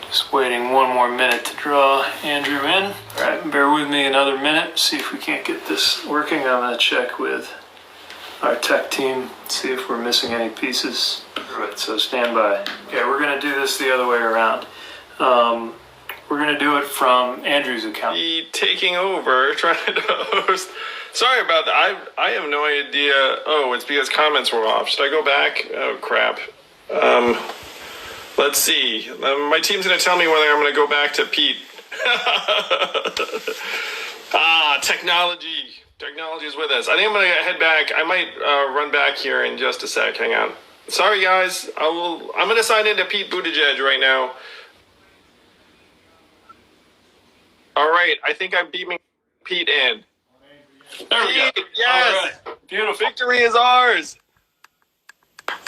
Just waiting one more minute to draw Andrew in. All right, bear with me another minute. See if we can't get this working. I'm going to check with our tech team, see if we're missing any pieces. All right, so stand by. Okay, we're going to do this the other way around. We're going to do it from Andrew's account. Taking over, trying to host. Sorry about that. I have no idea. Oh, it's because comments were off. Should I go back? Oh, crap. Let's see. My team's going to tell me whether I'm going to go back to Pete. Technology. Technology is with us. I think I'm going to head back. I might run back here in just a sec. Hang on. Sorry, guys. I'm going to sign into Pete Buttigieg right now. All right. I think I'm beaming Pete in. There we go. Yes. All right. Beautiful. Victory is ours.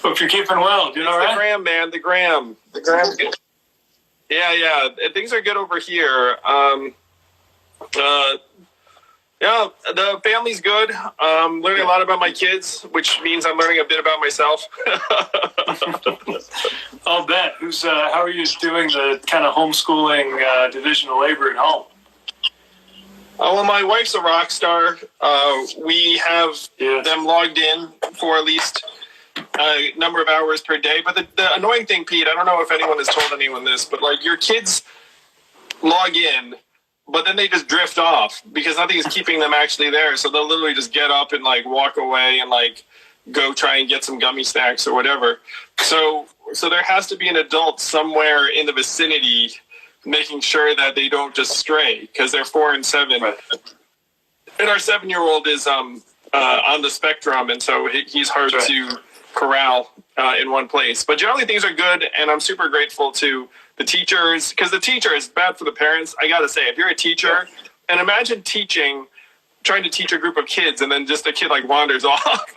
Hope you're keeping well. Doing all right? The gram, man. The gram. The gram's good. Yeah. Things are good over here. Yeah, the family's good. Learning a lot about my kids, which means I'm learning a bit about myself. I'll bet. How are you doing the kind of homeschooling division of labor at home? Well, my wife's a rock star. We have them logged in for at least a number of hours per day. But the annoying thing, Pete, I don't know if anyone has told anyone this, but like your kids log in, but then they just drift off because nothing is keeping them actually there. So they'll literally just get up and like walk away and like go try and get some gummy snacks or whatever. So there has to be an adult somewhere in the vicinity making sure that they don't just stray because they're 4 and 7. Right. And our 7-year-old is on the spectrum, and so he's hard to corral in one place. But generally things are good, and I'm super grateful to the teachers, because the teacher is bad for the parents. I got to say, if you're a teacher, and imagine trying to teach a group of kids, and then just a kid like wanders off.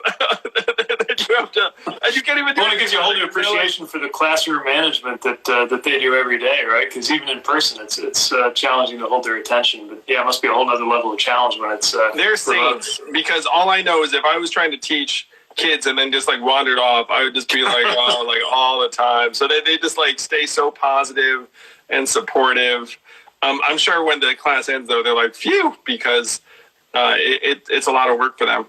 You have to, and you can't even do it. Well, it gives you a whole new appreciation for the classroom management that they do every day, right? Because even in person, it's challenging to hold their attention. But yeah, it must be a whole other level of challenge when it's. They're saints, because all I know is if I was trying to teach kids and then just like wandered off, I would just be like, oh, like all the time. So they just like stay so positive and supportive. I'm sure when the class ends though, they're like, phew, because it's a lot of work for them.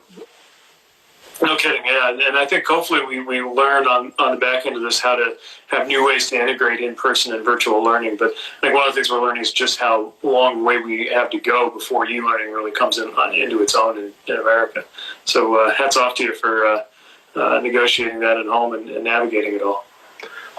No kidding, yeah. And I think hopefully we learn on the back end of this how to have new ways to integrate in-person and virtual learning. But I think one of the things we're learning is just how long way we have to go before e-learning really comes into its own in America. So hats off to you for negotiating that at home and navigating it all.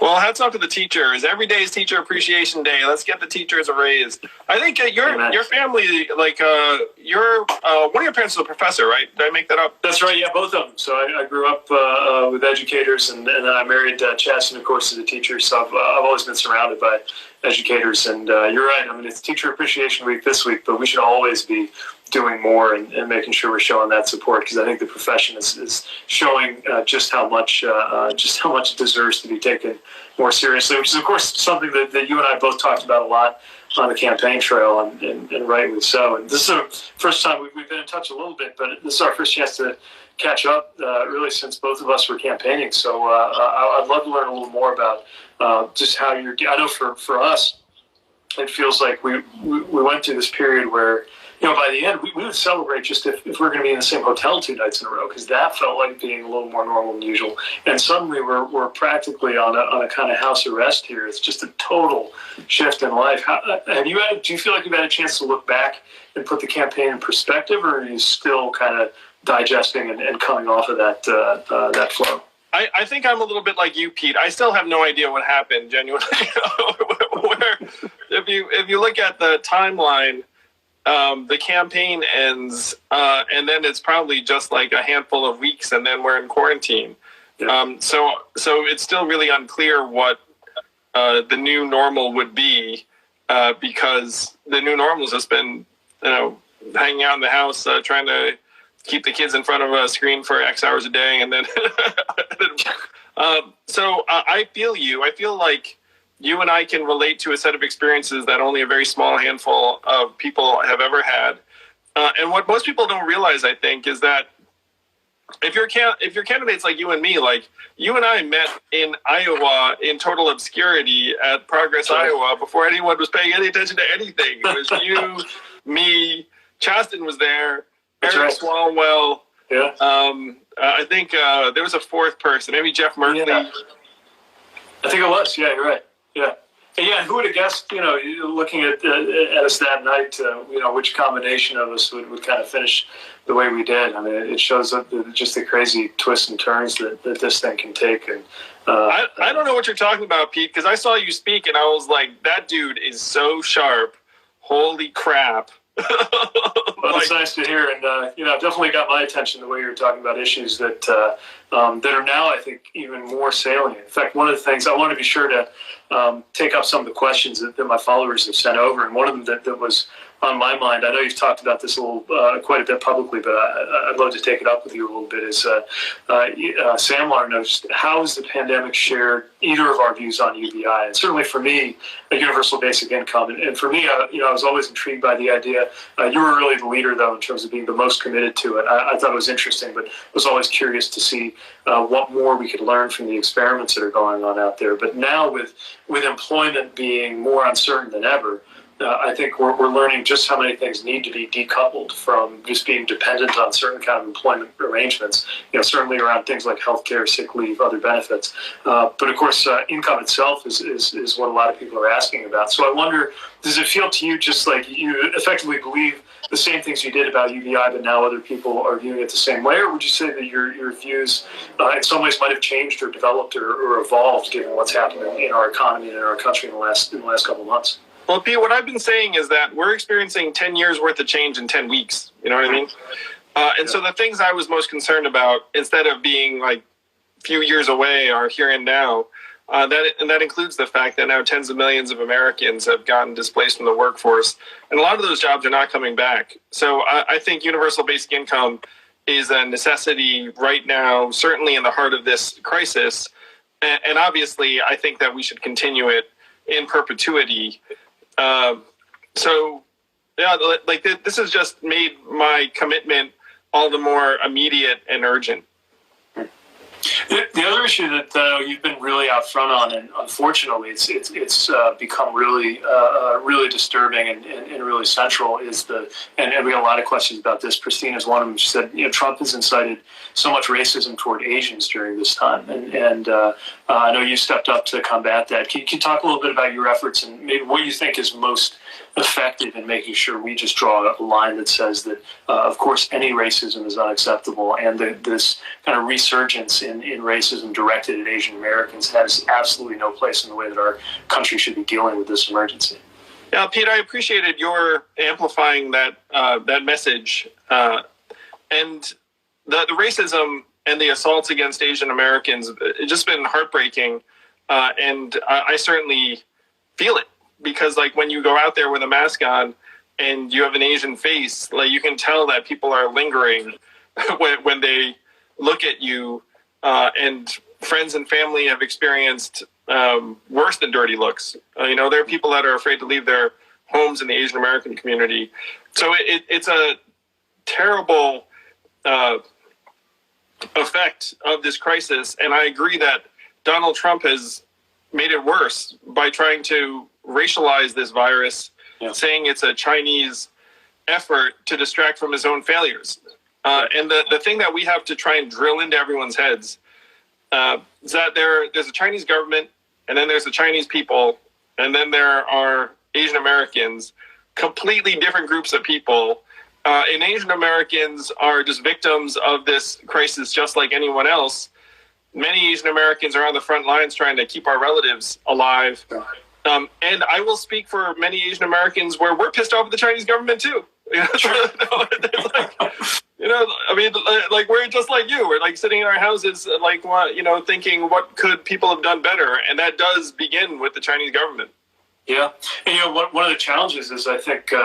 Well, hats off to the teachers. Every day is Teacher Appreciation Day. Let's get the teachers a raise. I think your family, like one of your parents is a professor, right? Did I make that up? That's right. Yeah, both of them. So I grew up with educators, and then I married Chaston, of course, as a teacher. So I've always been surrounded by educators. And you're right. I mean, it's Teacher Appreciation Week this week, but we should always be doing more and making sure we're showing that support, because I think the profession is showing just how much it deserves to be taken more seriously, which is, of course, something that you and I both talked about a lot on the campaign trail, and rightly so. And this is the first time we've been in touch a little bit, but this is our first chance to catch up, really, since both of us were campaigning. So I'd love to learn a little more about just how you're. I know for us, it feels like we went through this period where, by the end, we would celebrate just if we're going to be in the same hotel 2 nights in a row, because that felt like being a little more normal than usual. And suddenly we're practically on a kind of house arrest here. It's just a total shift in life. Do you feel like you've had a chance to look back and put the campaign in perspective, or are you still kind of digesting and coming off of that flow? I think I'm a little bit like you, Pete. I still have no idea what happened, genuinely. Where if you look at the timeline, the campaign ends, and then it's probably just like a handful of weeks, and then we're in quarantine. Yeah. So it's still really unclear what the new normal would be, because the new normal has just been, hanging out in the house, trying to keep the kids in front of a screen for X hours a day, and then so I feel you. I feel like you and I can relate to a set of experiences that only a very small handful of people have ever had. And what most people don't realize, I think, is that if your candidates like you and me, like you and I met in Iowa in total obscurity at Progress, Iowa, before anyone was paying any attention to anything. It was you, me, Chasten was there, Eric Swalwell. Yeah. I think there was a fourth person, maybe Jeff Merkley. Yeah. I think it was. Yeah, you're right. Yeah. And yeah, who would have guessed, looking at us that night, which combination of us would kind of finish the way we did. I mean, it shows up just the crazy twists and turns that this thing can take. And I don't know what you're talking about, Pete, because I saw you speak and I was like, that dude is so sharp. Holy crap. Well, it's nice to hear, and definitely got my attention the way you're talking about issues that are now, I think, even more salient. In fact, one of the things I want to be sure to take up some of the questions that my followers have sent over, and one of them that was on my mind. I know you've talked about this quite a bit publicly, but I'd love to take it up with you a little bit. Is Sam wanted to know just how has the pandemic shared either of our views on UBI? And certainly for me, a universal basic income. And for me, I was always intrigued by the idea. You were really the leader, though, in terms of being the most committed to it. I thought it was interesting, but was always curious to see what more we could learn from the experiments that are going on out there. But now with employment being more uncertain than ever, I think we're learning just how many things need to be decoupled from just being dependent on certain kind of employment arrangements. Certainly around things like healthcare, sick leave, other benefits. But of course, income itself is what a lot of people are asking about. So I wonder, does it feel to you just like you effectively believe the same things you did about UBI, but now other people are viewing it the same way? Or would you say that your views in some ways might have changed or developed or evolved given what's happening in our economy and in our country in the last couple of months? Well, Pete, what I've been saying is that we're experiencing 10 years worth of change in 10 weeks. You know what I mean? So the things I was most concerned about, instead of being like a few years away, are here and now. That includes the fact that now tens of millions of Americans have gotten displaced from the workforce, and a lot of those jobs are not coming back. So I think universal basic income is a necessity right now, certainly in the heart of this crisis. And obviously, I think that we should continue it in perpetuity. This has just made my commitment all the more immediate and urgent. The other issue that you've been really out front on, and unfortunately it's become really disturbing and really central, is and we got a lot of questions about this. Christina's one of them. She said, Trump has incited so much racism toward Asians during this time, and I know you stepped up to combat that. Can you talk a little bit about your efforts and maybe what you think is most effective in making sure we just draw a line that says that, of course, any racism is unacceptable, and this kind of resurgence in racism directed at Asian Americans has absolutely no place in the way that our country should be dealing with this emergency. Yeah, Pete, I appreciated your amplifying that message, and the racism and the assaults against Asian Americans. It's just been heartbreaking, and I certainly feel it. Because like when you go out there with a mask on and you have an Asian face, like you can tell that people are lingering when they look at you, and friends and family have experienced worse than dirty looks. There are people that are afraid to leave their homes in the Asian American community. So it's a terrible effect of this crisis. And I agree that Donald Trump has made it worse by trying to racialize this virus, saying it's a Chinese effort to distract from his own failures. And the thing that we have to try and drill into everyone's heads is that there's a Chinese government, and then there's the Chinese people, and then there are Asian Americans, completely different groups of people. And Asian Americans are just victims of this crisis just like anyone else. Many Asian Americans are on the front lines trying to keep our relatives alive. And I will speak for many Asian Americans where we're pissed off at the Chinese government too. We're just like you. We're like sitting in our houses, thinking what could people have done better, and that does begin with the Chinese government. Yeah, and one of the challenges is I think we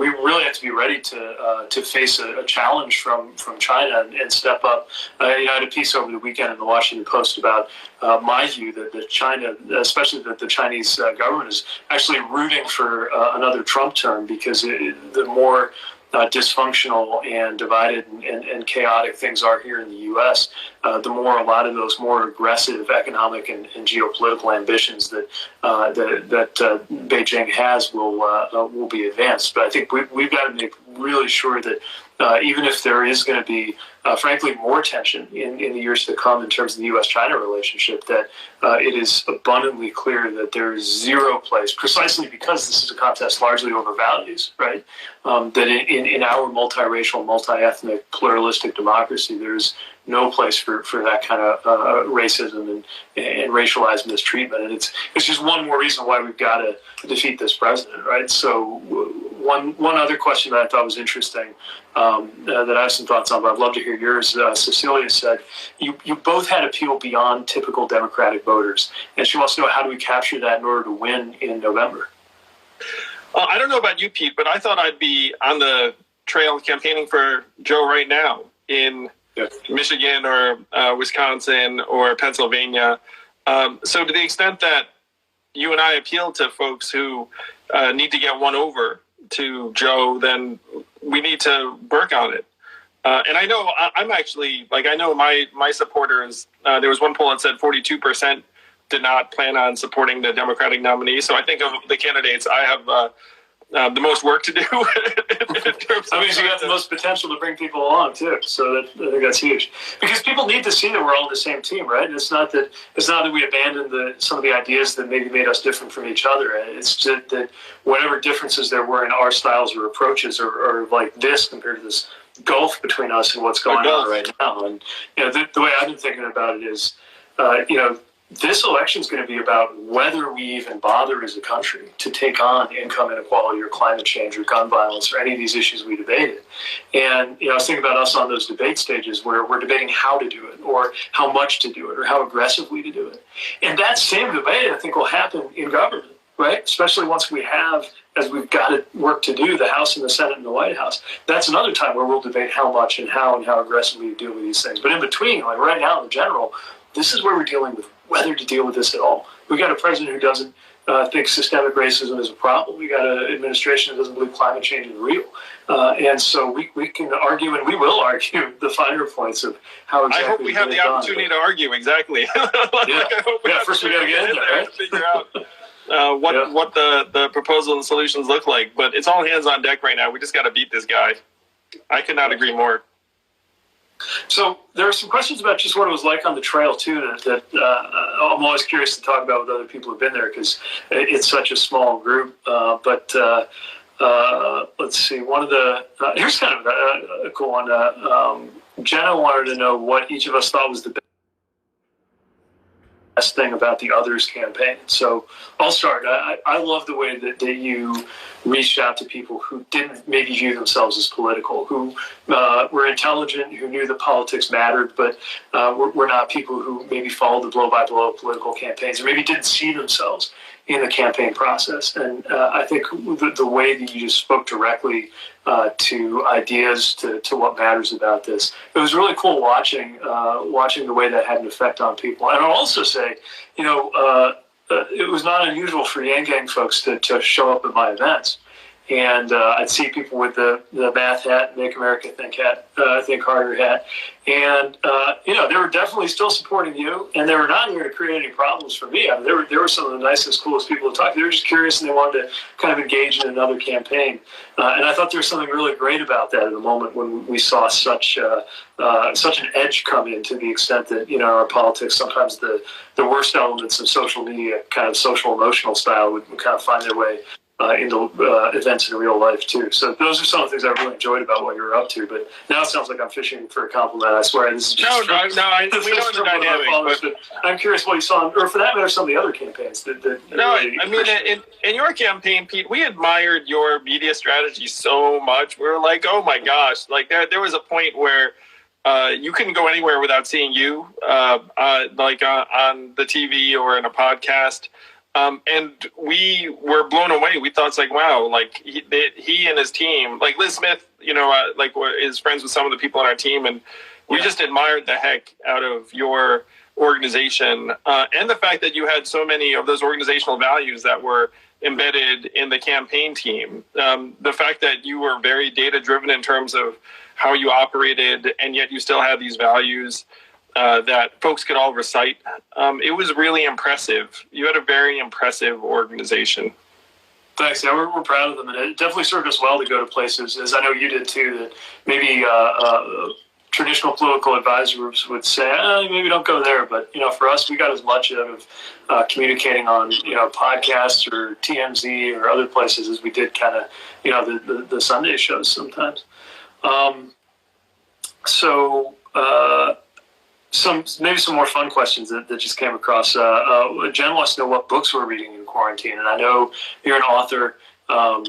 really have to be ready to face a challenge from China and step up. I had a piece over the weekend in the Washington Post about my view that China, especially that the Chinese government, is actually rooting for another Trump term because the more dysfunctional and divided and chaotic things are here in the U.S., the more a lot of those more aggressive economic and geopolitical ambitions that Beijing has will be advanced. But I think we've got to make really sure that even if there is going to be, frankly, more tension in the years to come in terms of the U.S.-China relationship, that it is abundantly clear that there is zero place, precisely because this is a contest largely over values, right? That in our multiracial, multi-ethnic, pluralistic democracy, there's no place for that kind of racism and racialized mistreatment. And it's just one more reason why we've got to defeat this president, right? So one other question that I thought was interesting that I have some thoughts on, but I'd love to hear yours. Cecilia said, you both had appeal beyond typical Democratic voters. And she wants to know, how do we capture that in order to win in November? I don't know about you, Pete, but I thought I'd be on the trail campaigning for Joe right now in Michigan or Wisconsin or Pennsylvania. So to the extent that you and I appeal to folks who need to get won over to Joe, then we need to work on it. And I know I'm actually, like, I know my supporters, there was one poll that said 42% did not plan on supporting the Democratic nominee. So I think of the candidates, I have the most work to do. That means you got the most potential to bring people along too. So I think that's huge, because people need to see that we're all on the same team, right? And it's not that we abandoned some of the ideas that maybe made us different from each other. It's just that whatever differences there were in our styles or approaches are like this compared to this gulf between us and what's going on right now. And the way I've been thinking about it is, this election is going to be about whether we even bother as a country to take on income inequality or climate change or gun violence or any of these issues we debated. And I was thinking about us on those debate stages where we're debating how to do it or how much to do it or how aggressively to do it. And that same debate, I think, will happen in government, right? Especially once we have, as we've got work to do, the House and the Senate and the White House. That's another time where we'll debate how much and how aggressively to deal with these things. But in between, like right now in general, this is where we're dealing with whether to deal with this at all. We've got a president who doesn't think systemic racism is a problem. We got an administration that doesn't believe climate change is real. And so we can argue, and we will argue, the finer points of how exactly. I hope we have the opportunity to argue, exactly. First we got to get in there, right? To figure out what the proposal and solutions look like. But it's all hands on deck right now. We just got to beat this guy. I could not agree more. So there are some questions about just what it was like on the trail too that I'm always curious to talk about with other people who've been there, because it's such a small group. But let's see. One of the here's kind of a cool one. Jenna wanted to know what each of us thought was the best thing about the Others campaign. So I'll start. I love the way that you reached out to people who didn't maybe view themselves as political, who were intelligent, who knew that politics mattered, but were not people who maybe followed the blow-by-blow political campaigns or maybe didn't see themselves in the campaign process. And I think the way that you just spoke directly to ideas, to what matters about this, it was really cool watching the way that had an effect on people. And I'll also say, it was not unusual for Yang Gang folks to show up at my events. And I'd see people with the math hat, Make America Think Harder hat. And, they were definitely still supporting you, and they were not here to create any problems for me. I mean, they were some of the nicest, coolest people to talk to. They were just curious, and they wanted to kind of engage in another campaign. And I thought there was something really great about that at the moment when we saw such an edge come in, to the extent that, our politics, sometimes the worst elements of social media, kind of social emotional style, would kind of find their way into events in real life too. So those are some of the things I really enjoyed about what you were up to. But now it sounds like I'm fishing for a compliment. I swear, this is just we know the dynamic. But I'm curious what you saw, or for that matter, some of the other campaigns. In your campaign, Pete, we admired your media strategy so much. We were like, oh my gosh, like there was a point where you couldn't go anywhere without seeing you, on the TV or in a podcast. And we were blown away. We thought it's like, wow, like he and his team, like Liz Smith, is friends with some of the people on our team. And we just admired the heck out of your organization, and the fact that you had so many of those organizational values that were embedded in the campaign team. The fact that you were very data driven in terms of how you operated, and yet you still had these values that folks could all recite. It was really impressive. You had a very impressive organization. Thanks. Yeah, we're proud of them, and it definitely served us well to go to places, as I know you did too, that maybe traditional political advisors would say, maybe don't go there. But, for us, we got as much out of communicating on, podcasts or TMZ or other places as we did kind of, the Sunday shows sometimes. Some more fun questions that just came across. Jen wants to know what books we're reading in quarantine, and I know you're an author. In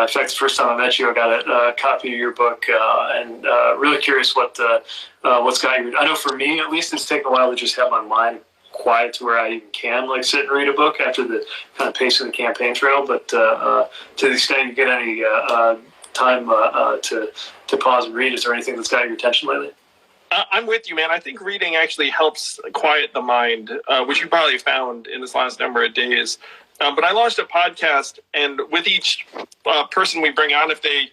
fact, the first time I met you, I got a copy of your book, and really curious what's got you. I know for me, at least, it's taken a while to just have my mind quiet to where I even can sit and read a book after the kind of pace of the campaign trail. But to the extent you get any time to pause and read, is there anything that's got your attention lately? I'm with you, man. I think reading actually helps quiet the mind, which you probably found in this last number of days. But I launched a podcast, and with each person we bring on, if they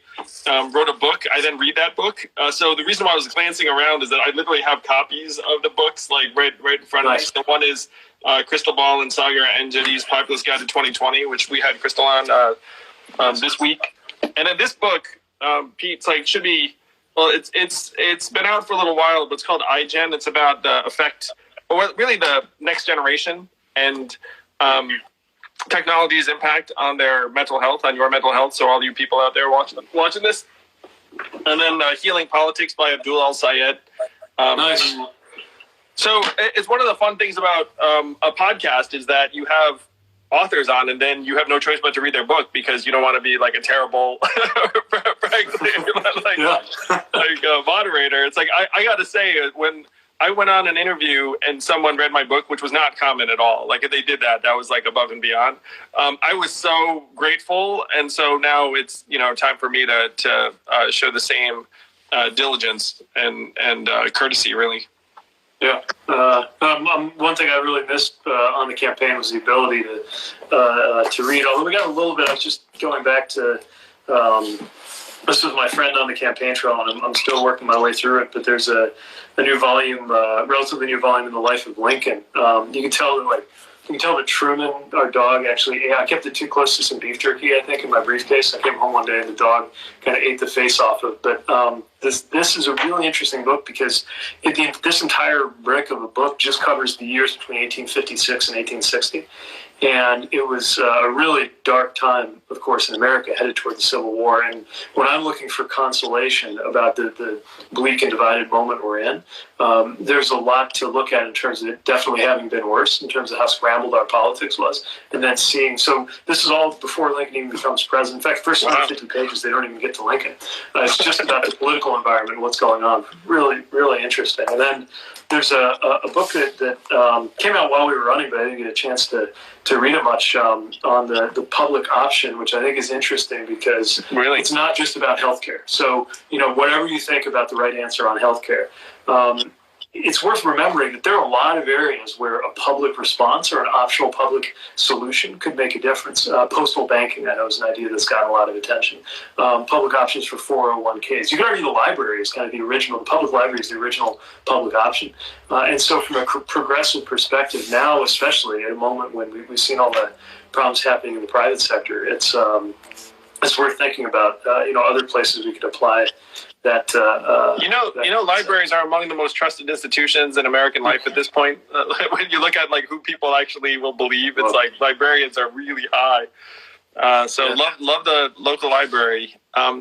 wrote a book, I then read that book. So the reason why I was glancing around is that I literally have copies of the books right in front of me. The one is Crystal Ball and Sagar Enjeti's Populist Guide to 2020, which we had Crystal on this week. And then this book, Pete, should be. Well, it's been out for a little while, but it's called iGen. It's about the effect, or really the next generation, and technology's impact on their mental health, on your mental health. So all you people out there watching this, and then Healing Politics by Abdul Al-Sayed. Nice. So it's one of the fun things about a podcast is that you have authors on, and then you have no choice but to read their book because you don't want to be a terrible, frankly, moderator. It's I got to say, when I went on an interview and someone read my book, which was not common at all. If they did that, that was above and beyond. I was so grateful, and so now it's time for me to show the same diligence and courtesy, really. Yeah. One thing I really missed on the campaign was the ability to read. Although we got a little bit, I was just going back to this was my friend on the campaign trail, and I'm still working my way through it. But there's a new volume, relatively new volume in the life of Lincoln. You can tell that Truman, our dog, actually, I kept it too close to some beef jerky, I think, in my briefcase. I came home one day and the dog kind of ate the face off of it. But this is a really interesting book because this entire brick of a book just covers the years between 1856 and 1860. And it was a really dark time, of course, in America, headed toward the Civil War. And when I'm looking for consolation about the bleak and divided moment we're in, there's a lot to look at in terms of it definitely having been worse, in terms of how scrambled our politics was. And then so this is all before Lincoln even becomes president. In fact, first 150 pages, they don't even get to Lincoln. It's just about the political environment and what's going on. Really, really interesting. And then there's a book that came out while we were running, but I didn't get a chance to read it much, on the public option, which I think is interesting because It's not just about healthcare. So, whatever you think about the right answer on healthcare, it's worth remembering that there are a lot of areas where a public response or an optional public solution could make a difference. Postal banking, I know, is an idea that's gotten a lot of attention. Public options for 401ks. You could argue the library is kind of the public library is the original public option. And so from a progressive perspective now, especially at a moment when we've seen all the problems happening in the private sector, it's worth thinking about, other places we could apply that. Libraries are among the most trusted institutions in American life at this point. When you look at who people actually will believe, it's librarians are really high. Love the local library.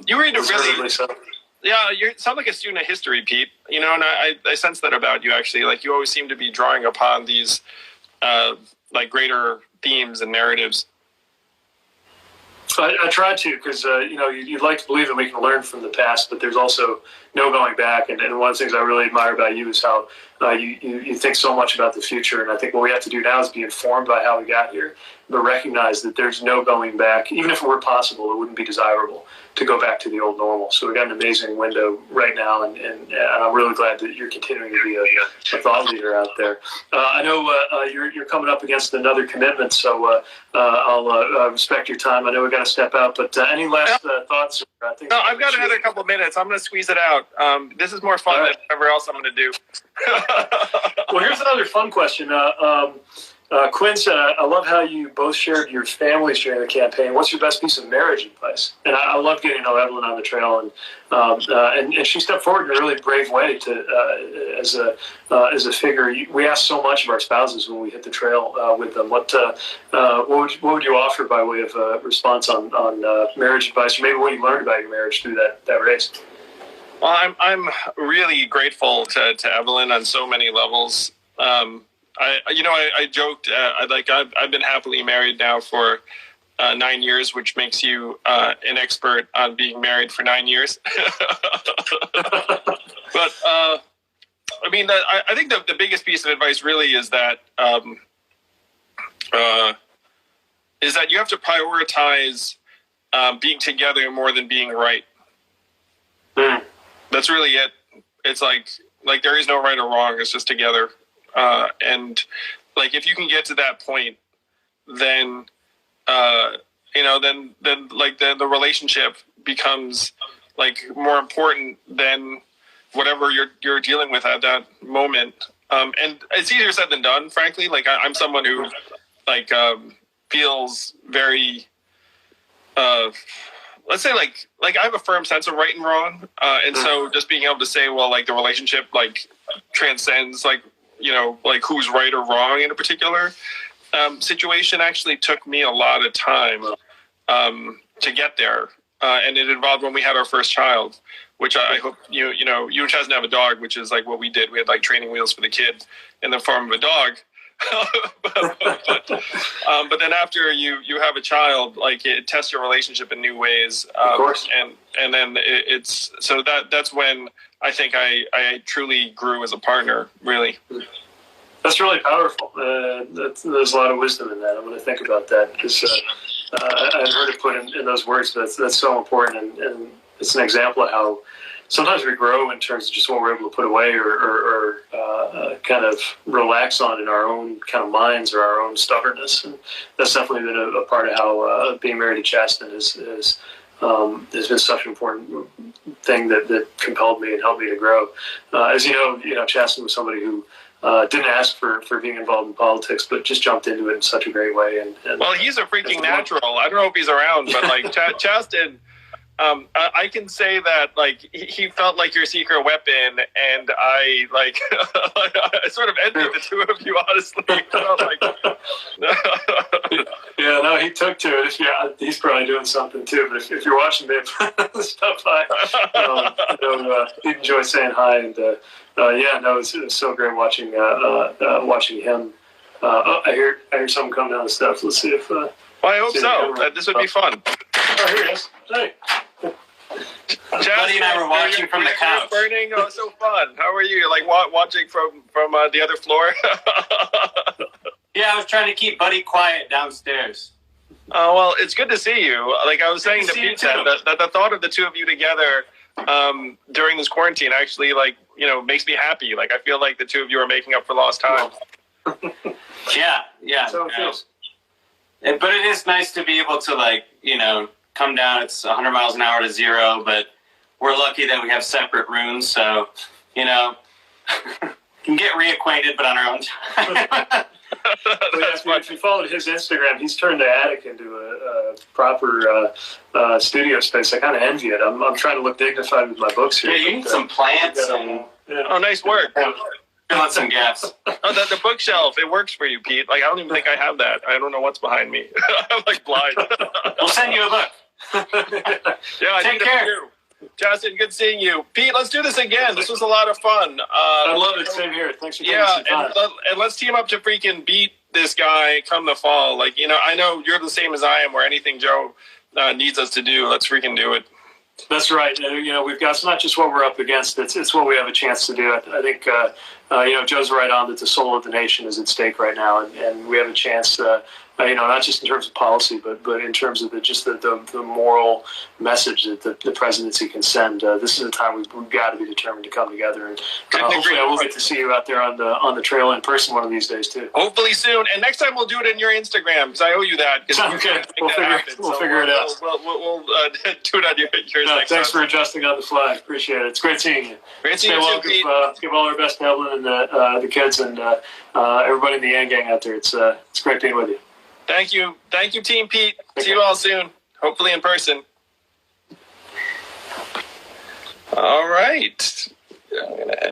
You read you sound like a student of history, Pete. And I sense that about you actually. You always seem to be drawing upon these greater themes and narratives. I try to, because you'd like to believe that we can learn from the past, but there's also no going back. And one of the things I really admire about you is how you think so much about the future. And I think what we have to do now is be informed by how we got here, recognize that there's no going back. Even if it were possible, it wouldn't be desirable to go back to the old normal. So we've got an amazing window right now, and I'm really glad that you're continuing to be a thought leader out there. I know you're coming up against another commitment, so I'll respect your time. I know we've got to step out, but any last thoughts? No, I've got another couple of minutes. I'm going to squeeze it out. This is more fun than whatever else I'm going to do. Well, here's another fun question. Quinn said, I love how you both shared your families during the campaign. What's your best piece of marriage advice? And I love getting to know Evelyn on the trail, and she stepped forward in a really brave way to as a figure. We ask so much of our spouses when we hit the trail with them. What would you offer by way of response on marriage advice, or maybe what you learned about your marriage through that race? Well, I'm really grateful to Evelyn on so many levels. I joked, I've been happily married now for 9 years, which makes you an expert on being married for 9 years. But I think the biggest piece of advice really is that you have to prioritize being together more than being right. Mm. That's really it. It's like there is no right or wrong. It's just together. And like, if you can get to that point, then, the relationship becomes like more important than whatever you're dealing with at that moment. And it's easier said than done, frankly. Like I'm someone who feels very, let's say like I have a firm sense of right and wrong. And so just being able to say, well, like the relationship, like transcends who's right or wrong in a particular situation actually took me a lot of time to get there. And it involved when we had our first child, which I hope you and Chaz have a dog, which is like what we did. We had like training wheels for the kid in the form of a dog. but then after you have a child, like it tests your relationship in new ways. Of course. And then it's so that's when I think I truly grew as a partner, really. That's really powerful. There's a lot of wisdom in that. I'm going to think about that because I've heard it put in those words, but that's so important. And it's an example of how sometimes we grow in terms of just what we're able to put away or kind of relax on in our own kind of minds or our own stubbornness. And that's definitely been a part of how being married to Chasten has been such an important thing that compelled me and helped me to grow. As you know, Chasten was somebody who didn't ask for being involved in politics, but just jumped into it in such a great way. And well, he's a freaking natural. I don't know if he's around, but like Chasten, I can say that like he felt like your secret weapon, and I like I sort of envied the two of you, honestly. Yeah, no, he took to it. Yeah, he's probably doing something too. But if you're watching the stuff, he'd enjoy saying hi. And it was so great watching him. I hear someone come down the steps. Let's see if. Well, I hope so. This would be fun. Oh, here he is. Hey. Buddy and I were watching from the couch. Burning, oh, so fun. How are you? You're like watching from the other floor? Yeah, I was trying to keep Buddy quiet downstairs. Oh, well, it's good to see you. Like I was saying to Pete, that the thought of the two of you together during this quarantine actually, makes me happy. Like I feel like the two of you are making up for lost time. Yeah. So it feels. But it is nice to be able to come down. It's 100 miles an hour to zero, but we're lucky that we have separate rooms, so can get reacquainted, but on our own time. If you followed his Instagram, he's turned the attic into a proper studio space. I kind of envy it. I'm trying to look dignified with my books here. Yeah, you need some plants. Oh, nice work. Fill in some gaps. Oh, the bookshelf, it works for you, Pete. Like I don't even think I have that. I don't know what's behind me. I'm like blind. We'll send you a book. Yeah, Take care. Justin, good seeing you. Pete, let's do this again. This was a lot of fun. I love it. Same here. Thanks for taking some time. And let's team up to freaking beat this guy come the fall. Like, I know you're the same as I am where anything Joe needs us to do, let's freaking do it. That's right. We've got, it's not just what we're up against, it's what we have a chance to do. I think, Joe's right on that the soul of the nation is at stake right now, and we have a chance not just in terms of policy, but in terms of the moral message that the presidency can send. This is a time we've got to be determined to come together, and hopefully I will get to see you out there on the trail in person one of these days too. Hopefully soon, and next time we'll do it in your Instagram because I owe you that. Okay, we'll figure it out. We'll do it on yours next thanks time. for adjusting on the fly. Appreciate it. It's great seeing you. Great seeing you too, Pete. Give all our best to Evelyn and the kids and everybody in the Yang Gang out there. It's great being with you. Thank you, Team Pete. See you all soon. Hopefully in person. All right. I'm gonna